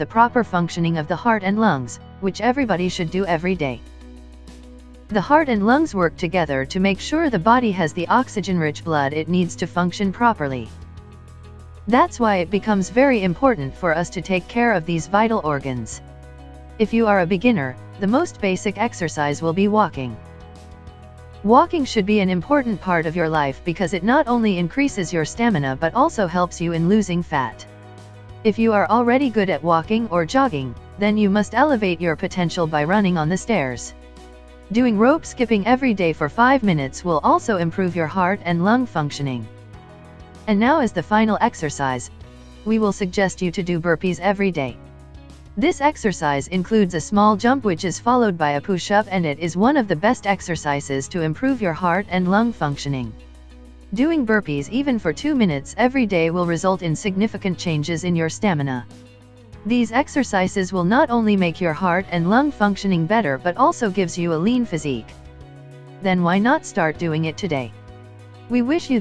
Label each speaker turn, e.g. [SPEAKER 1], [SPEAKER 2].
[SPEAKER 1] the proper functioning of the heart and lungs, which everybody should do every day. The heart and lungs work together to make sure the body has the oxygen-rich blood it needs to function properly. That's why it becomes very important for us to take care of these vital organs. If you are a beginner, the most basic exercise will be walking. Walking should be an important part of your life because it not only increases your stamina but also helps you in losing fat. If you are already good at walking or jogging, then you must elevate your potential by running on the stairs. Doing rope skipping every day for 5 minutes will also improve your heart and lung functioning. And now, as the final exercise, we will suggest you to do burpees every day. This exercise includes a small jump which is followed by a push-up, and it is one of the best exercises to improve your heart and lung functioning. Doing burpees even for 2 minutes every day will result in significant changes in your stamina. These exercises will not only make your heart and lung functioning better but also gives you a lean physique. Then why not start doing it today? We wish you